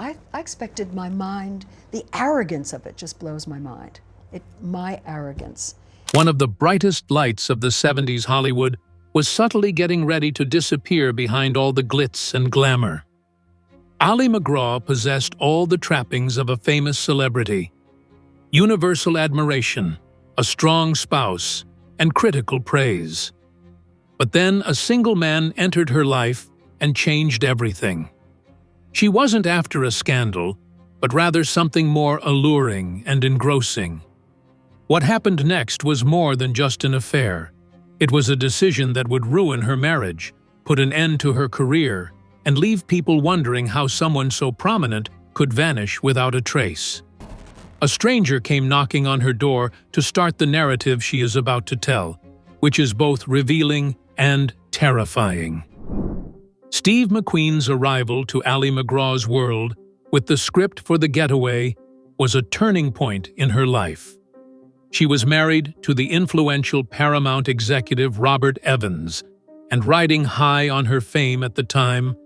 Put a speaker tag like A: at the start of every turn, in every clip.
A: I expected my mind, the arrogance of it just blows my mind. My arrogance.
B: One of the brightest lights of the 70s Hollywood was subtly getting ready to disappear behind all the glitz and glamour. Ali MacGraw possessed all the trappings of a famous celebrity: universal admiration, a strong spouse, and critical praise. But then a single man entered her life and changed everything. She wasn't after a scandal, but rather something more alluring and engrossing. What happened next was more than just an affair. It was a decision that would ruin her marriage, put an end to her career, and leave people wondering how someone so prominent could vanish without a trace. A stranger came knocking on her door to start the narrative she is about to tell, which is both revealing and terrifying. Steve McQueen's arrival to Ali MacGraw's world, with the script for The Getaway, was a turning point in her life. She was married to the influential Paramount executive Robert Evans, and riding high on her fame at the time,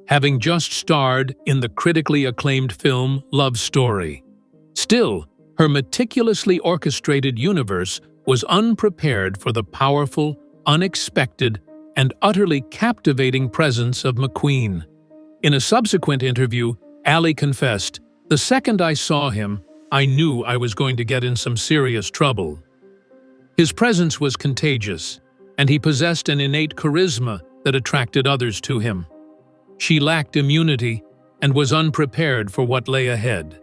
B: having just starred in the critically acclaimed film Love Story. Still, her meticulously orchestrated universe was unprepared for the powerful, unexpected, and utterly captivating presence of McQueen. In a subsequent interview, Ali confessed, "The second I saw him, I knew I was going to get in some serious trouble." His presence was contagious, and he possessed an innate charisma that attracted others to him. She lacked immunity and was unprepared for what lay ahead.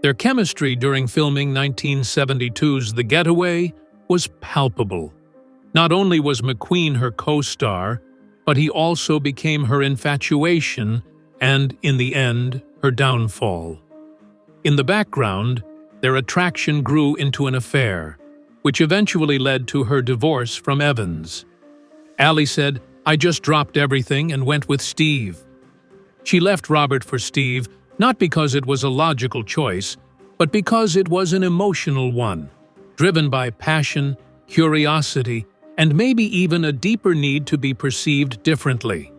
B: Their chemistry during filming 1972's The Getaway was palpable. Not only was McQueen her co-star, but he also became her infatuation and, in the end, her downfall. In the background, their attraction grew into an affair, which eventually led to her divorce from Evans. Ali said, "I just dropped everything and went with Steve." She left Robert for Steve, not because it was a logical choice, but because it was an emotional one, driven by passion, curiosity, and maybe even a deeper need to be perceived differently.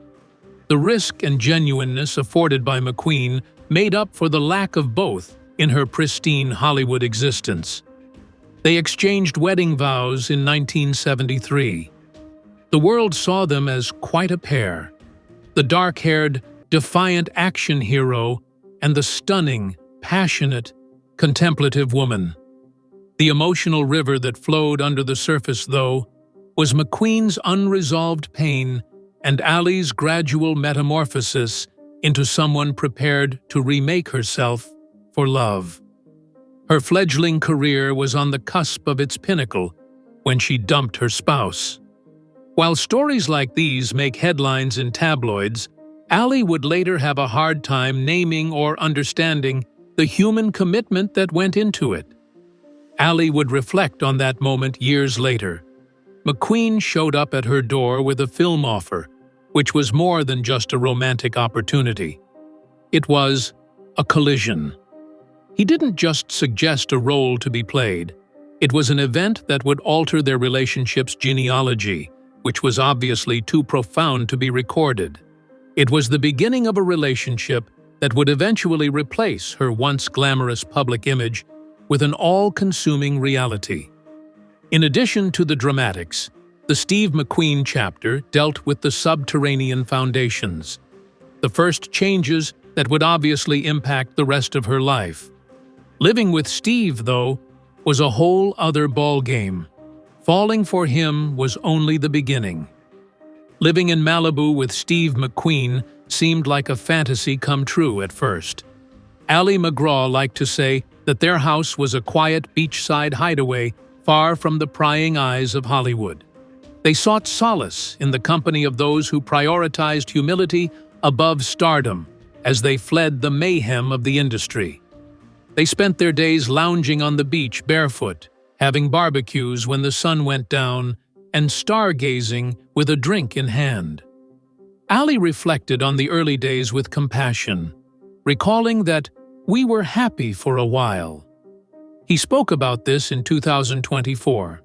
B: The risk and genuineness afforded by McQueen made up for the lack of both in her pristine Hollywood existence. They exchanged wedding vows in 1973. The world saw them as quite a pair: the dark-haired, defiant action hero and the stunning, passionate, contemplative woman. The emotional river that flowed under the surface, though, was McQueen's unresolved pain and Ali's gradual metamorphosis into someone prepared to remake herself for love. Her fledgling career was on the cusp of its pinnacle when she dumped her spouse. While stories like these make headlines in tabloids, Ali would later have a hard time naming or understanding the human commitment that went into it. Ali would reflect on that moment years later. McQueen showed up at her door with a film offer, which was more than just a romantic opportunity. It was a collision. He didn't just suggest a role to be played. It was an event that would alter their relationship's genealogy, which was obviously too profound to be recorded. It was the beginning of a relationship that would eventually replace her once glamorous public image with an all-consuming reality. In addition to the dramatics, the Steve McQueen chapter dealt with the subterranean foundations, the first changes that would obviously impact the rest of her life. Living with Steve, though, was a whole other ballgame. Falling for him was only the beginning. Living in Malibu with Steve McQueen seemed like a fantasy come true at first. Ali MacGraw liked to say that their house was a quiet beachside hideaway far from the prying eyes of Hollywood. They sought solace in the company of those who prioritized humility above stardom as they fled the mayhem of the industry. They spent their days lounging on the beach barefoot, having barbecues when the sun went down, and stargazing with a drink in hand. Ali reflected on the early days with compassion, recalling that we were happy for a while. He spoke about this in 2024.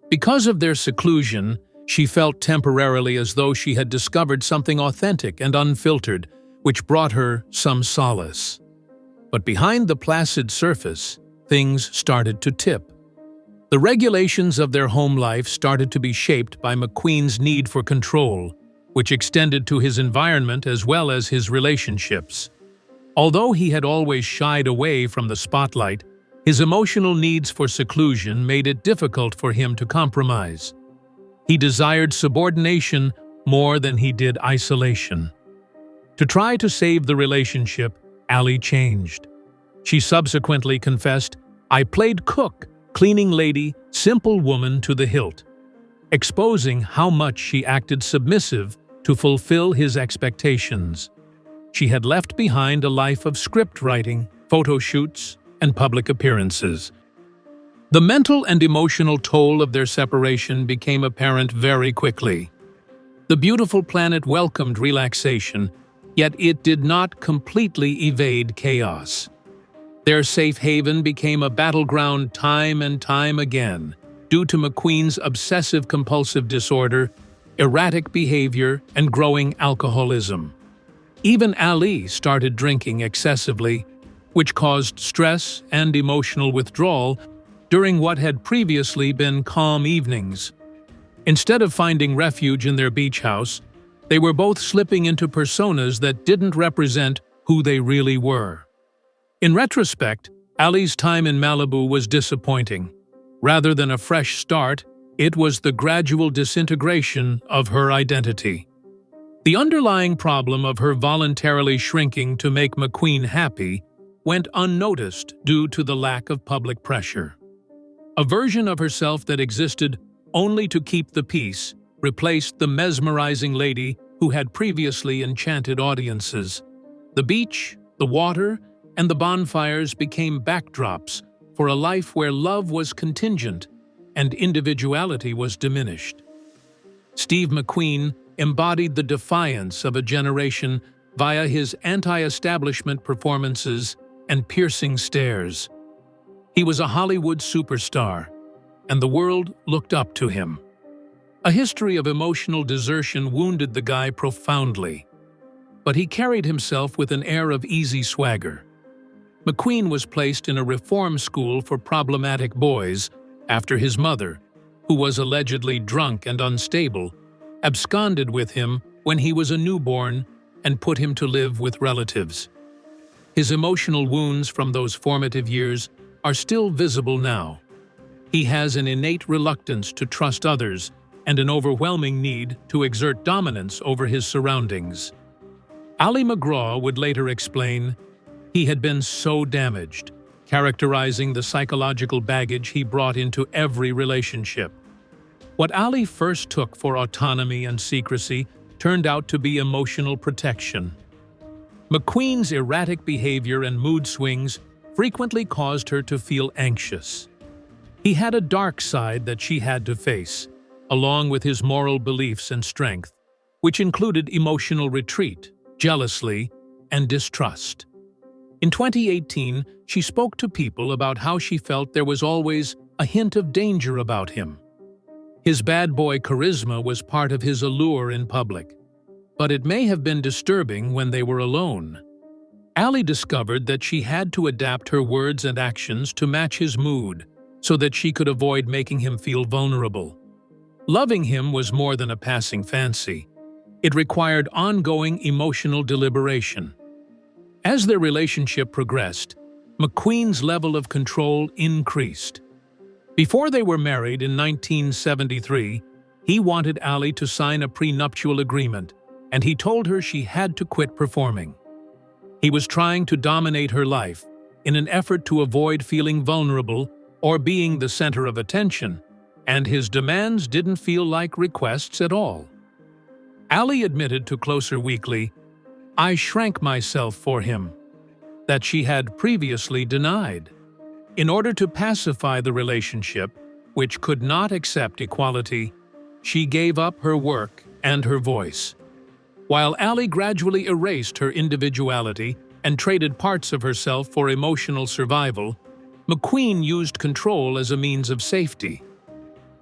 B: Because of their seclusion, she felt temporarily as though she had discovered something authentic and unfiltered, which brought her some solace. But behind the placid surface, things started to tip. The regulations of their home life started to be shaped by McQueen's need for control, which extended to his environment as well as his relationships. Although he had always shied away from the spotlight, his emotional needs for seclusion made it difficult for him to compromise. He desired subordination more than he did isolation. To try to save the relationship, Ali changed. She subsequently confessed, "I played cook, cleaning lady, simple woman to the hilt," exposing how much she acted submissive to fulfill his expectations. She had left behind a life of script writing, photo shoots, and public appearances. The mental and emotional toll of their separation became apparent very quickly. The beautiful planet welcomed relaxation, yet it did not completely evade chaos. Their safe haven became a battleground time and time again, due to McQueen's obsessive-compulsive disorder, erratic behavior, and growing alcoholism. Even Ali started drinking excessively, which caused stress and emotional withdrawal during what had previously been calm evenings. Instead of finding refuge in their beach house, they were both slipping into personas that didn't represent who they really were. In retrospect, Ali's time in Malibu was disappointing. Rather than a fresh start, it was the gradual disintegration of her identity. The underlying problem of her voluntarily shrinking to make McQueen happy went unnoticed due to the lack of public pressure. A version of herself that existed only to keep the peace replaced the mesmerizing lady who had previously enchanted audiences. The beach, the water, and the bonfires became backdrops for a life where love was contingent and individuality was diminished. Steve McQueen embodied the defiance of a generation via his anti-establishment performances and piercing stares. He was a Hollywood superstar, and the world looked up to him. A history of emotional desertion wounded the guy profoundly, but he carried himself with an air of easy swagger. McQueen was placed in a reform school for problematic boys after his mother, who was allegedly drunk and unstable, absconded with him when he was a newborn and put him to live with relatives. His emotional wounds from those formative years are still visible now. He has an innate reluctance to trust others and an overwhelming need to exert dominance over his surroundings. Ali MacGraw would later explain, "He had been so damaged," characterizing the psychological baggage he brought into every relationship. What Ali first took for autonomy and secrecy turned out to be emotional protection. McQueen's erratic behavior and mood swings frequently caused her to feel anxious. He had a dark side that she had to face, along with his moral beliefs and strength, which included emotional retreat, jealousy, and distrust. In 2018, she spoke to people about how she felt there was always a hint of danger about him. His bad boy charisma was part of his allure in public, but it may have been disturbing when they were alone. Ali discovered that she had to adapt her words and actions to match his mood so that she could avoid making him feel vulnerable. Loving him was more than a passing fancy. It required ongoing emotional deliberation. As their relationship progressed, McQueen's level of control increased. Before they were married in 1973, he wanted Ali to sign a prenuptial agreement, and he told her she had to quit performing. He was trying to dominate her life in an effort to avoid feeling vulnerable or being the center of attention, and his demands didn't feel like requests at all. Ali admitted to Closer Weekly, "I shrank myself for him," that she had previously denied. In order to pacify the relationship, which could not accept equality, she gave up her work and her voice. While Ali gradually erased her individuality and traded parts of herself for emotional survival, McQueen used control as a means of safety.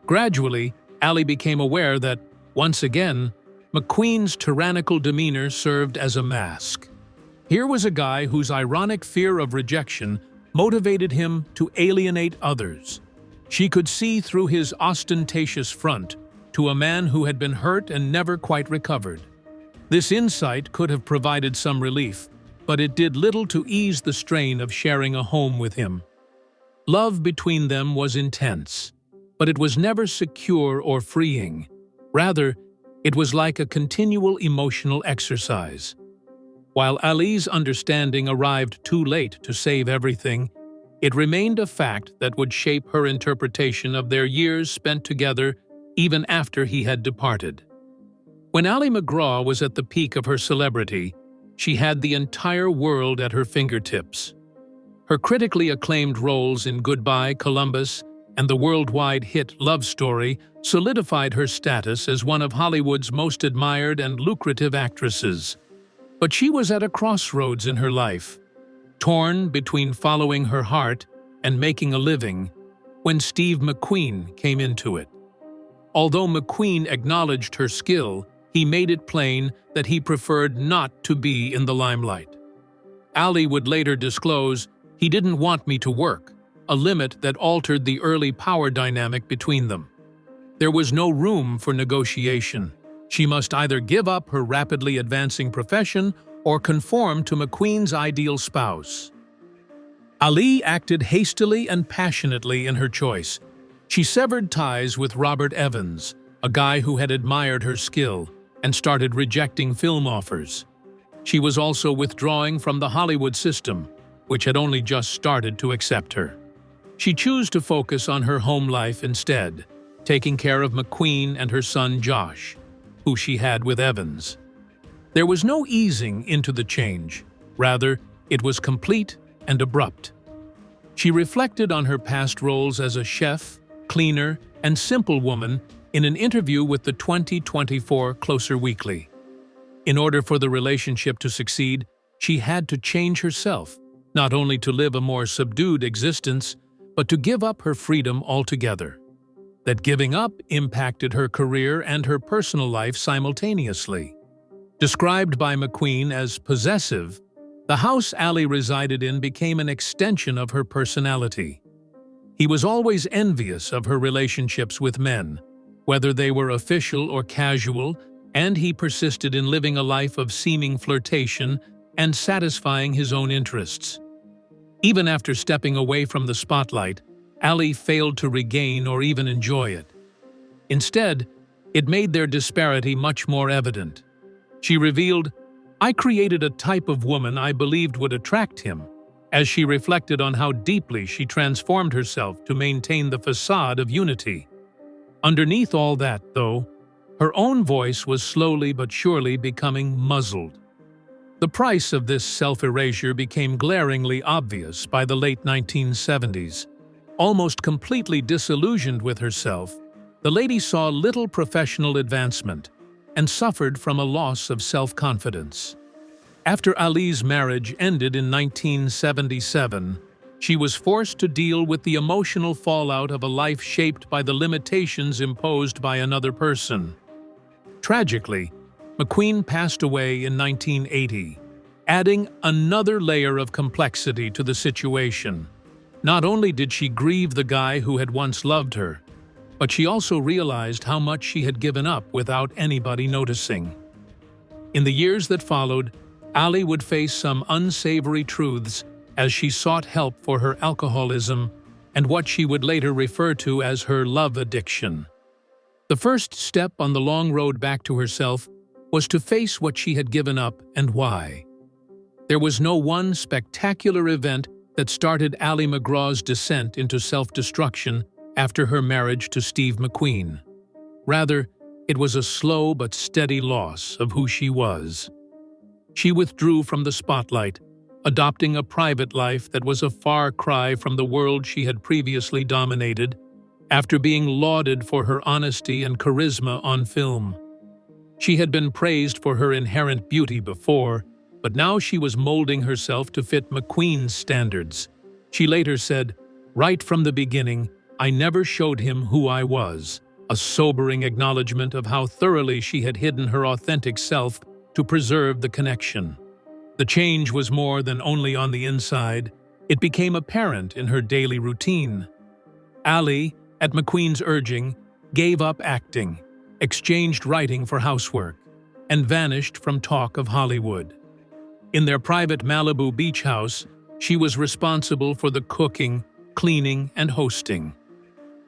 B: Gradually, Ali became aware that, once again, McQueen's tyrannical demeanor served as a mask. Here was a guy whose ironic fear of rejection motivated him to alienate others. She could see through his ostentatious front to a man who had been hurt and never quite recovered. This insight could have provided some relief, but it did little to ease the strain of sharing a home with him. Love between them was intense, but it was never secure or freeing. Rather, it was like a continual emotional exercise. While Ali's understanding arrived too late to save everything, it remained a fact that would shape her interpretation of their years spent together even after he had departed. When Ali MacGraw was at the peak of her celebrity, she had the entire world at her fingertips. Her critically acclaimed roles in Goodbye, Columbus, and the worldwide hit Love Story solidified her status as one of Hollywood's most admired and lucrative actresses. But she was at a crossroads in her life, torn between following her heart and making a living, when Steve McQueen came into it. Although McQueen acknowledged her skill, he made it plain that he preferred not to be in the limelight. Ali would later disclose, "He didn't want me to work," a limit that altered the early power dynamic between them. There was no room for negotiation. She must either give up her rapidly advancing profession or conform to McQueen's ideal spouse. Ali acted hastily and passionately in her choice. She severed ties with Robert Evans, a guy who had admired her skill, and started rejecting film offers. She was also withdrawing from the Hollywood system, which had only just started to accept her. She chose to focus on her home life instead, taking care of McQueen and her son Josh, who she had with Evans. There was no easing into the change. Rather, it was complete and abrupt. She reflected on her past roles as a chef, cleaner, and simple woman in an interview with the 2024 Closer Weekly. In order for the relationship to succeed, she had to change herself, not only to live a more subdued existence, but to give up her freedom altogether. That giving up impacted her career and her personal life simultaneously. Described by McQueen as possessive, the house Ali resided in became an extension of her personality. He was always envious of her relationships with men, whether they were official or casual, and he persisted in living a life of seeming flirtation and satisfying his own interests. Even after stepping away from the spotlight, Ali failed to regain or even enjoy it. Instead, it made their disparity much more evident. She revealed, "I created a type of woman I believed would attract him," as she reflected on how deeply she transformed herself to maintain the facade of unity. Underneath all that, though, her own voice was slowly but surely becoming muzzled. The price of this self-erasure became glaringly obvious by the late 1970s. Almost completely disillusioned with herself, the lady saw little professional advancement and suffered from a loss of self-confidence. After Ali's marriage ended in 1977, she was forced to deal with the emotional fallout of a life shaped by the limitations imposed by another person. Tragically, McQueen passed away in 1980, adding another layer of complexity to the situation. Not only did she grieve the guy who had once loved her, but she also realized how much she had given up without anybody noticing. In the years that followed, Ali would face some unsavory truths as she sought help for her alcoholism and what she would later refer to as her love addiction. The first step on the long road back to herself was to face what she had given up and why. There was no one spectacular event that started Ali MacGraw's descent into self-destruction after her marriage to Steve McQueen. Rather, it was a slow but steady loss of who she was. She withdrew from the spotlight, adopting a private life that was a far cry from the world she had previously dominated, after being lauded for her honesty and charisma on film. She had been praised for her inherent beauty before, but now she was molding herself to fit McQueen's standards. She later said, "Right from the beginning, I never showed him who I was," a sobering acknowledgement of how thoroughly she had hidden her authentic self to preserve the connection. The change was more than only on the inside. It became apparent in her daily routine. Ali, at McQueen's urging, gave up acting, exchanged writing for housework, and vanished from talk of Hollywood. In their private Malibu beach house, she was responsible for the cooking, cleaning, and hosting.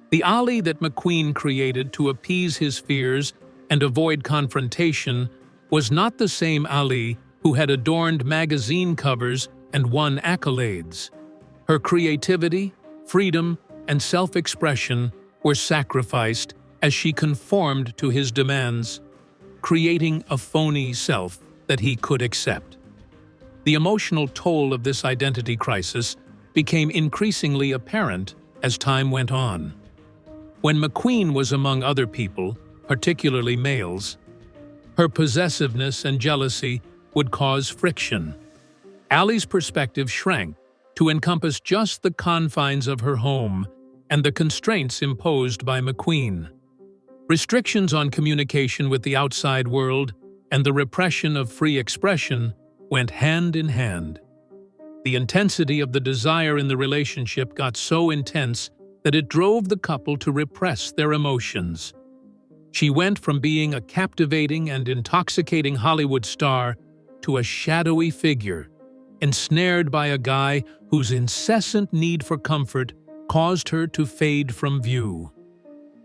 B: The Ali that McQueen created to appease his fears and avoid confrontation was not the same Ali who had adorned magazine covers and won accolades. Her creativity, freedom, and self-expression were sacrificed as she conformed to his demands, creating a phony self that he could accept. The emotional toll of this identity crisis became increasingly apparent as time went on. When McQueen was among other people, particularly males, her possessiveness and jealousy would cause friction. Ali's perspective shrank to encompass just the confines of her home and the constraints imposed by McQueen. Restrictions on communication with the outside world and the repression of free expression went hand in hand. The intensity of the desire in the relationship got so intense that it drove the couple to repress their emotions. She went from being a captivating and intoxicating Hollywood star to a shadowy figure, ensnared by a guy whose incessant need for comfort caused her to fade from view.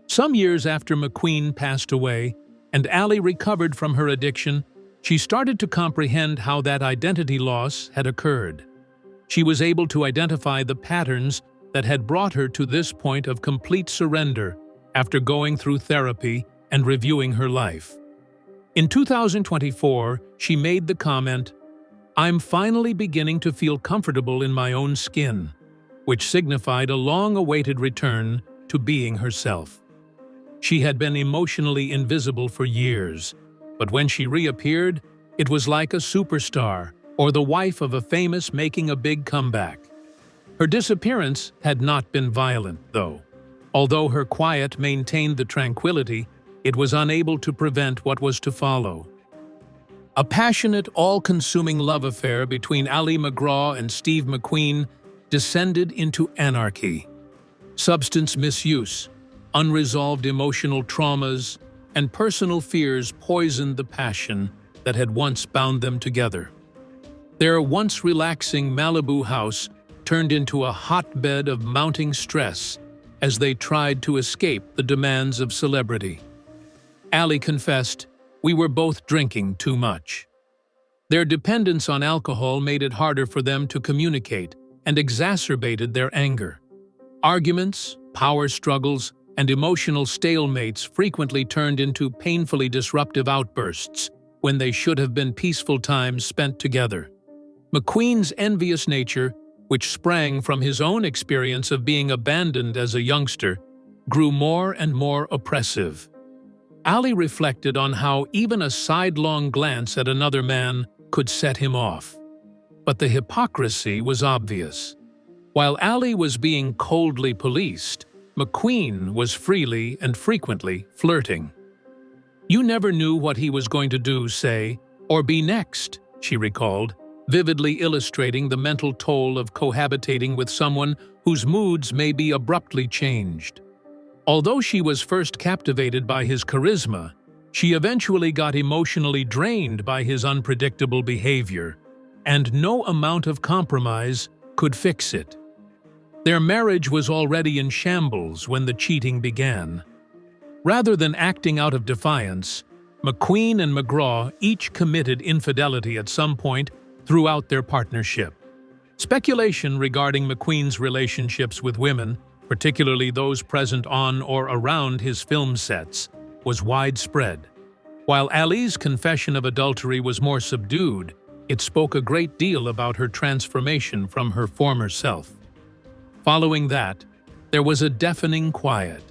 B: Some years after McQueen passed away and Ali recovered from her addiction, she started to comprehend how that identity loss had occurred. She was able to identify the patterns that had brought her to this point of complete surrender after going through therapy and reviewing her life. In 2024, she made the comment, "I'm finally beginning to feel comfortable in my own skin," which signified a long-awaited return to being herself. She had been emotionally invisible for years, but when she reappeared, it was like a superstar or the wife of a famous making a big comeback. Her disappearance had not been violent, though. Although her quiet maintained the tranquility, it was unable to prevent what was to follow. A passionate, all-consuming love affair between Ali MacGraw and Steve McQueen descended into anarchy. Substance misuse, unresolved emotional traumas, and personal fears poisoned the passion that had once bound them together. Their once relaxing Malibu house turned into a hotbed of mounting stress as they tried to escape the demands of celebrity. Ali confessed, "We were both drinking too much." Their dependence on alcohol made it harder for them to communicate and exacerbated their anger. Arguments, power struggles, and emotional stalemates frequently turned into painfully disruptive outbursts when they should have been peaceful times spent together. McQueen's envious nature, which sprang from his own experience of being abandoned as a youngster, grew more and more oppressive. Ali reflected on how even a sidelong glance at another man could set him off. But the hypocrisy was obvious. While Ali was being coldly policed, McQueen was freely and frequently flirting. "You never knew what he was going to do, say, or be next," she recalled, vividly illustrating the mental toll of cohabitating with someone whose moods may be abruptly changed. Although she was first captivated by his charisma, she eventually got emotionally drained by his unpredictable behavior, and no amount of compromise could fix it. Their marriage was already in shambles when the cheating began. Rather than acting out of defiance, McQueen and MacGraw each committed infidelity at some point throughout their partnership. Speculation regarding McQueen's relationships with women, particularly those present on or around his film sets, was widespread. While Ali's confession of adultery was more subdued, it spoke a great deal about her transformation from her former self. Following that, there was a deafening quiet,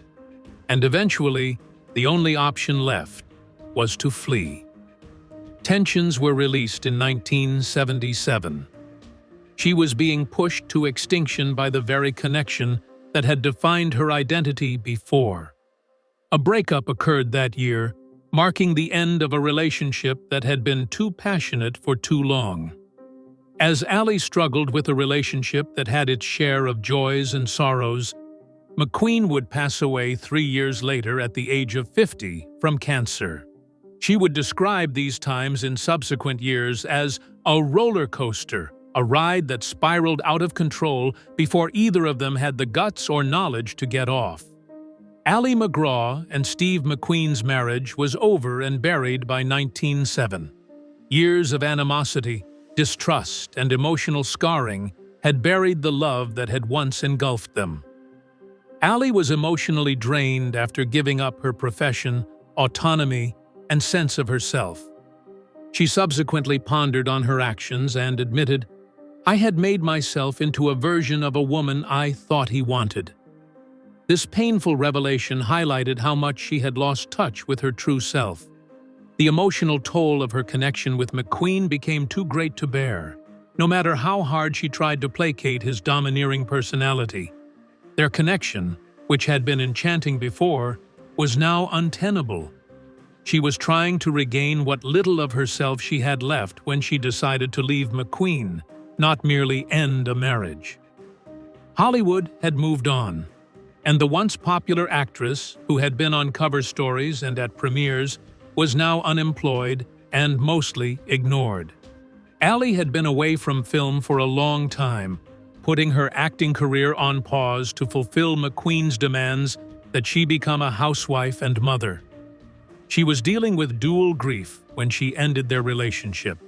B: and eventually, the only option left was to flee. Tensions were released in 1977. She was being pushed to extinction by the very connection that had defined her identity before. A breakup occurred that year, marking the end of a relationship that had been too passionate for too long. As Ali struggled with a relationship that had its share of joys and sorrows, McQueen would pass away 3 years later at the age of 50 from cancer. She would describe these times in subsequent years as a roller coaster, a ride that spiraled out of control before either of them had the guts or knowledge to get off. Ali MacGraw and Steve McQueen's marriage was over and buried by 1907. Years of animosity, distrust, and emotional scarring had buried the love that had once engulfed them. Ali was emotionally drained after giving up her profession, autonomy, and sense of herself. She subsequently pondered on her actions and admitted, "I had made myself into a version of a woman I thought he wanted." This painful revelation highlighted how much she had lost touch with her true self. The emotional toll of her connection with McQueen became too great to bear, no matter how hard she tried to placate his domineering personality. Their connection, which had been enchanting before, was now untenable. She was trying to regain what little of herself she had left when she decided to leave McQueen, not merely end a marriage. Hollywood had moved on, and the once popular actress, who had been on cover stories and at premieres, was now unemployed and mostly ignored. Ali had been away from film for a long time, putting her acting career on pause to fulfill McQueen's demands that she become a housewife and mother. She was dealing with dual grief when she ended their relationship: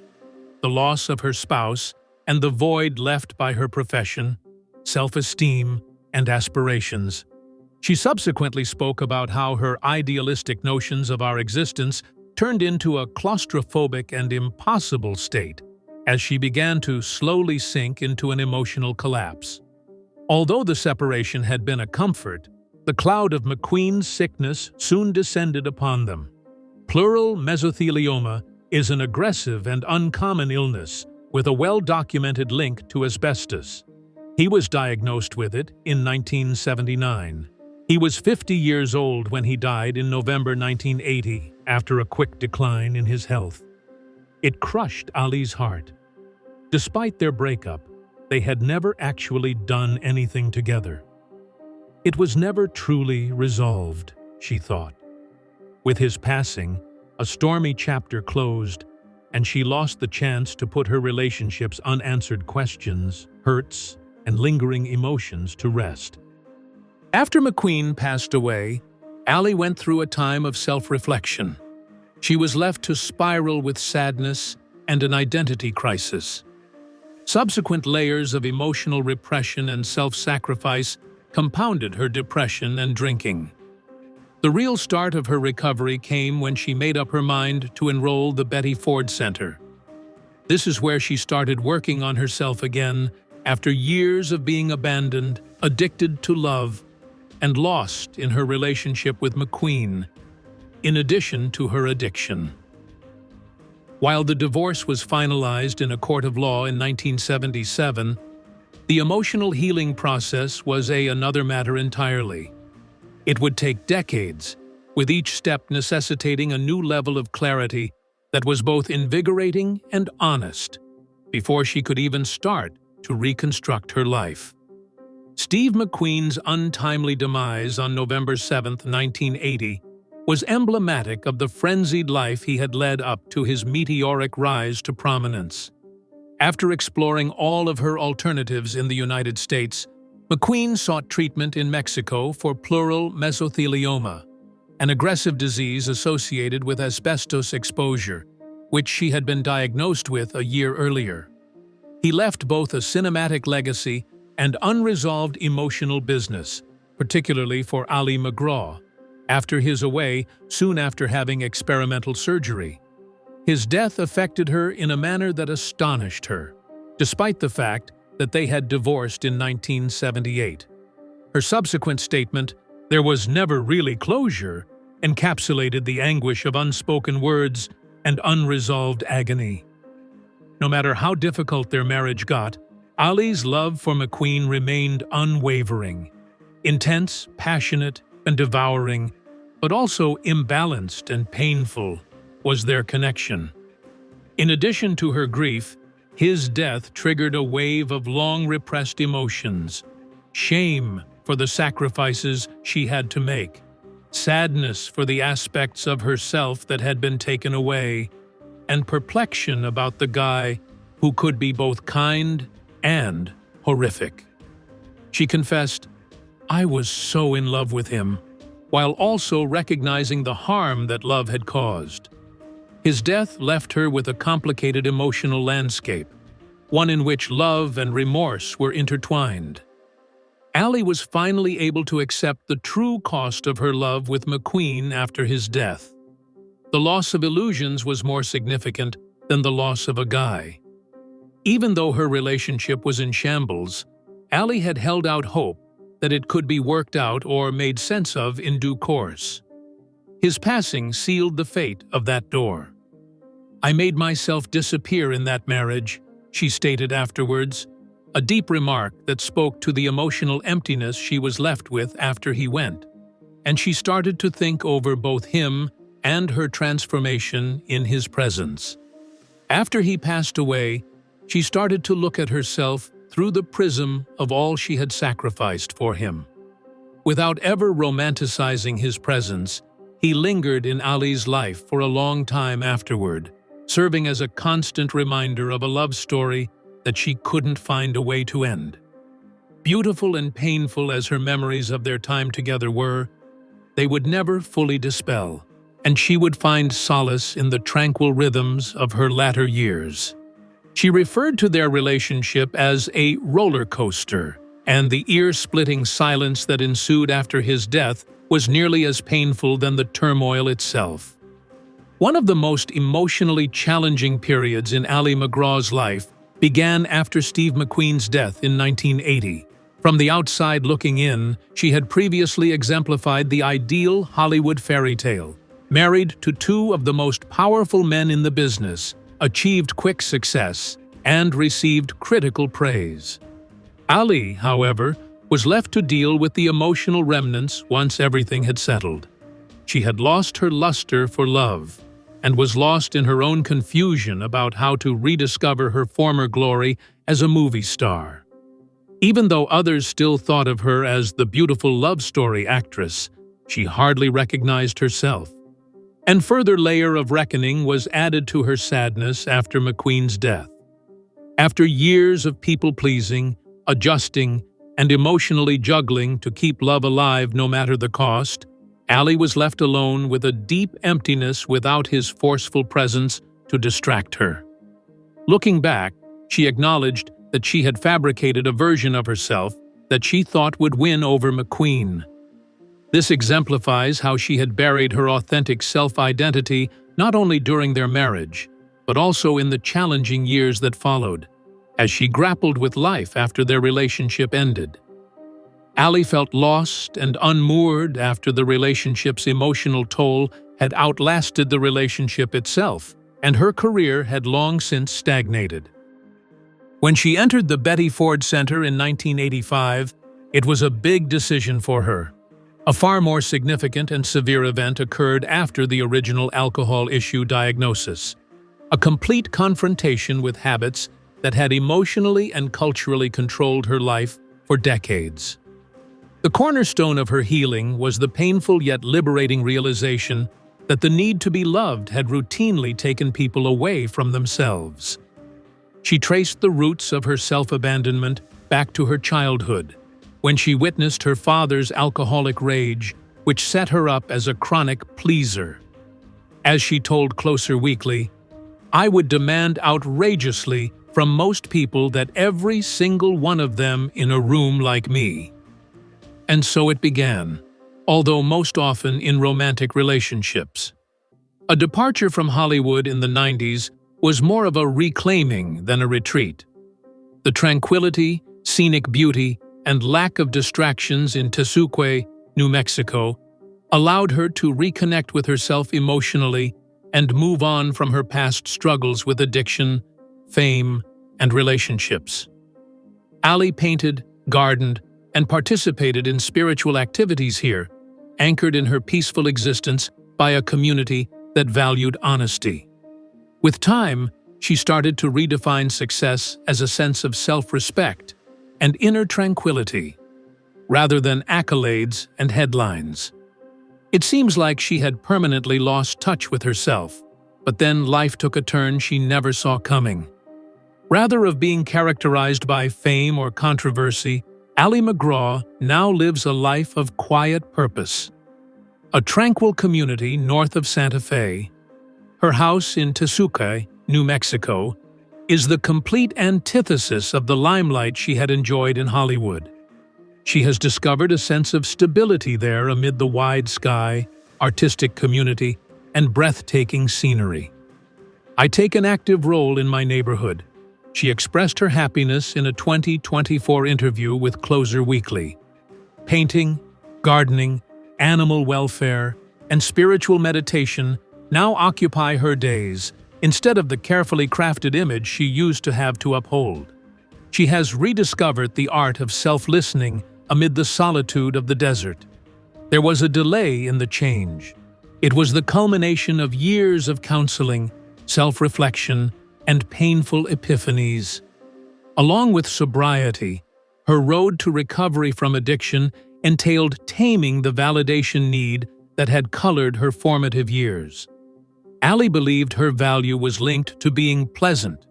B: the loss of her spouse and the void left by her profession, self-esteem, and aspirations. She subsequently spoke about how her idealistic notions of our existence turned into a claustrophobic and impossible state as she began to slowly sink into an emotional collapse. Although the separation had been a comfort, the cloud of McQueen's sickness soon descended upon them. Pleural mesothelioma is an aggressive and uncommon illness with a well-documented link to asbestos. He was diagnosed with it in 1979. He was 50 years old when he died in November 1980 after a quick decline in his health. It crushed Ali's heart. Despite their breakup, they had never actually done anything together. It was never truly resolved, she thought. With his passing, a stormy chapter closed, and she lost the chance to put her relationship's unanswered questions, hurts, and lingering emotions to rest. After McQueen passed away, Ali went through a time of self-reflection. She was left to spiral with sadness and an identity crisis. Subsequent layers of emotional repression and self-sacrifice compounded her depression and drinking. The real start of her recovery came when she made up her mind to enroll the Betty Ford Center. This is where she started working on herself again after years of being abandoned, addicted to love, and lost in her relationship with McQueen, in addition to her addiction. While the divorce was finalized in a court of law in 1977, the emotional healing process was another matter entirely. It would take decades, with each step necessitating a new level of clarity that was both invigorating and honest, before she could even start to reconstruct her life. Steve McQueen's untimely demise on November 7, 1980, was emblematic of the frenzied life he had led up to his meteoric rise to prominence. After exploring all of her alternatives in the United States, McQueen sought treatment in Mexico for pleural mesothelioma, an aggressive disease associated with asbestos exposure, which she had been diagnosed with a year earlier. He left both a cinematic legacy and unresolved emotional business, particularly for Ali MacGraw, after his away soon after having experimental surgery. His death affected her in a manner that astonished her, despite the fact that they had divorced in 1978. Her subsequent statement, "There was never really closure," encapsulated the anguish of unspoken words and unresolved agony. No matter how difficult their marriage got, Ali's love for McQueen remained unwavering. Intense, passionate, and devouring, but also imbalanced and painful, was their connection. In addition to her grief, His death triggered a wave of long-repressed emotions: shame for the sacrifices she had to make, sadness for the aspects of herself that had been taken away, and perplexion about the guy who could be both kind and horrific. She confessed, "I was so in love with him," while also recognizing the harm that love had caused. His death left her with a complicated emotional landscape, one in which love and remorse were intertwined. Allie was finally able to accept the true cost of her love with McQueen after his death. The loss of illusions was more significant than the loss of a guy. Even though her relationship was in shambles, Allie had held out hope that it could be worked out or made sense of in due course. His passing sealed the fate of that door. "I made myself disappear in that marriage," she stated afterwards, a deep remark that spoke to the emotional emptiness she was left with after he went, and she started to think over both him and her transformation in his presence. After he passed away, she started to look at herself through the prism of all she had sacrificed for him. Without ever romanticizing his presence, he lingered in Allie's life for a long time afterward, serving as a constant reminder of a love story that she couldn't find a way to end. Beautiful and painful as her memories of their time together were, they would never fully dispel, and she would find solace in the tranquil rhythms of her latter years. She referred to their relationship as a roller coaster, and the ear-splitting silence that ensued after his death was nearly as painful than the turmoil itself. One of the most emotionally challenging periods in Allie MacGraw's life began after Steve McQueen's death in 1980. From the outside looking in, she had previously exemplified the ideal Hollywood fairy tale. Married to two of the most powerful men in the business, achieved quick success, and received critical praise. Allie, however, was left to deal with the emotional remnants once everything had settled. She had lost her luster for love, and was lost in her own confusion about how to rediscover her former glory as a movie star. Even though others still thought of her as the beautiful love story actress, she hardly recognized herself. And further layer of reckoning was added to her sadness after McQueen's death. After years of people-pleasing, adjusting, and emotionally juggling to keep love alive no matter the cost, Allie was left alone with a deep emptiness without his forceful presence to distract her. Looking back, she acknowledged that she had fabricated a version of herself that she thought would win over McQueen. This exemplifies how she had buried her authentic self-identity not only during their marriage, but also in the challenging years that followed, as she grappled with life after their relationship ended. Allie felt lost and unmoored after the relationship's emotional toll had outlasted the relationship itself, and her career had long since stagnated. When she entered the Betty Ford Center in 1985, it was a big decision for her. A far more significant and severe event occurred after the original alcohol issue diagnosis, a complete confrontation with habits that had emotionally and culturally controlled her life for decades. The cornerstone of her healing was the painful yet liberating realization that the need to be loved had routinely taken people away from themselves. She traced the roots of her self-abandonment back to her childhood, when she witnessed her father's alcoholic rage, which set her up as a chronic pleaser. As she told Closer Weekly, "I would demand outrageously from most people that every single one of them in a room like me." And so it began, although most often in romantic relationships. A departure from Hollywood in the 90s was more of a reclaiming than a retreat. The tranquility, scenic beauty, and lack of distractions in Tesuque, New Mexico, allowed her to reconnect with herself emotionally and move on from her past struggles with addiction, fame, and relationships. Allie painted, gardened, and participated in spiritual activities here, anchored in her peaceful existence by a community that valued honesty. With time, She started to redefine success as a sense of self-respect and inner tranquility, rather than accolades and headlines. It seems like she had permanently lost touch with herself, but then life took a turn she never saw coming. Rather of being characterized by fame or controversy, Ali MacGraw now lives a life of quiet purpose. A tranquil community north of Santa Fe, her house in Tesuque, New Mexico, is the complete antithesis of the limelight she had enjoyed in Hollywood. She has discovered a sense of stability there amid the wide sky, artistic community, and breathtaking scenery. "I take an active role in my neighborhood," she expressed her happiness in a 2024 interview with Closer Weekly. Painting, gardening, animal welfare, and spiritual meditation now occupy her days, instead of the carefully crafted image she used to have to uphold. She has rediscovered the art of self-listening amid the solitude of the desert. There was a delay in the change. It was the culmination of years of counseling, self-reflection, and painful epiphanies. Along with sobriety, her road to recovery from addiction entailed taming the validation need that had colored her formative years. Ali believed her value was linked to being pleasant,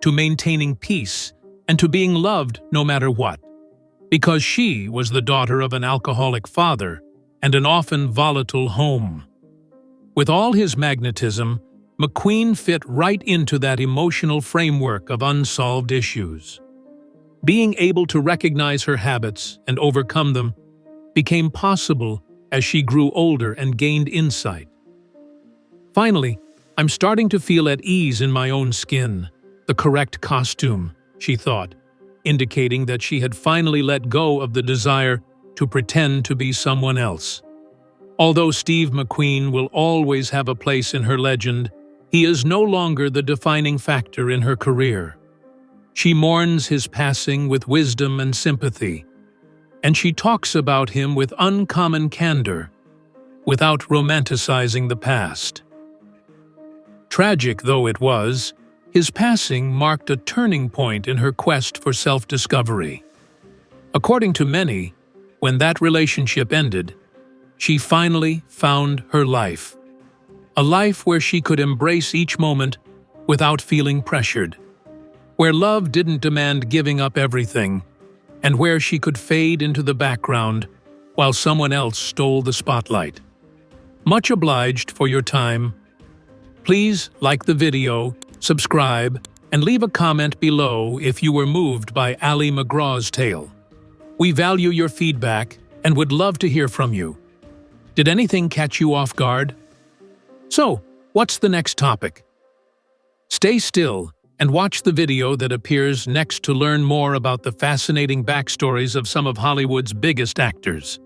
B: to maintaining peace, and to being loved no matter what. Because she was the daughter of an alcoholic father and an often volatile home. With all his magnetism, McQueen fit right into that emotional framework of unsolved issues. Being able to recognize her habits and overcome them became possible as she grew older and gained insight. "Finally, I'm starting to feel at ease in my own skin, the correct costume," she thought, indicating that she had finally let go of the desire to pretend to be someone else. Although Steve McQueen will always have a place in her legend, he is no longer the defining factor in her career. She mourns his passing with wisdom and sympathy, and she talks about him with uncommon candor, without romanticizing the past. Tragic though it was, his passing marked a turning point in her quest for self-discovery. According to many, when that relationship ended, she finally found her life. A life where she could embrace each moment without feeling pressured. Where love didn't demand giving up everything, and where she could fade into the background while someone else stole the spotlight. Much obliged for your time. Please like the video, subscribe, and leave a comment below if you were moved by Ali MacGraw's tale. We value your feedback and would love to hear from you. Did anything catch you off guard? So, what's the next topic? Stay still and watch the video that appears next to learn more about the fascinating backstories of some of Hollywood's biggest actors.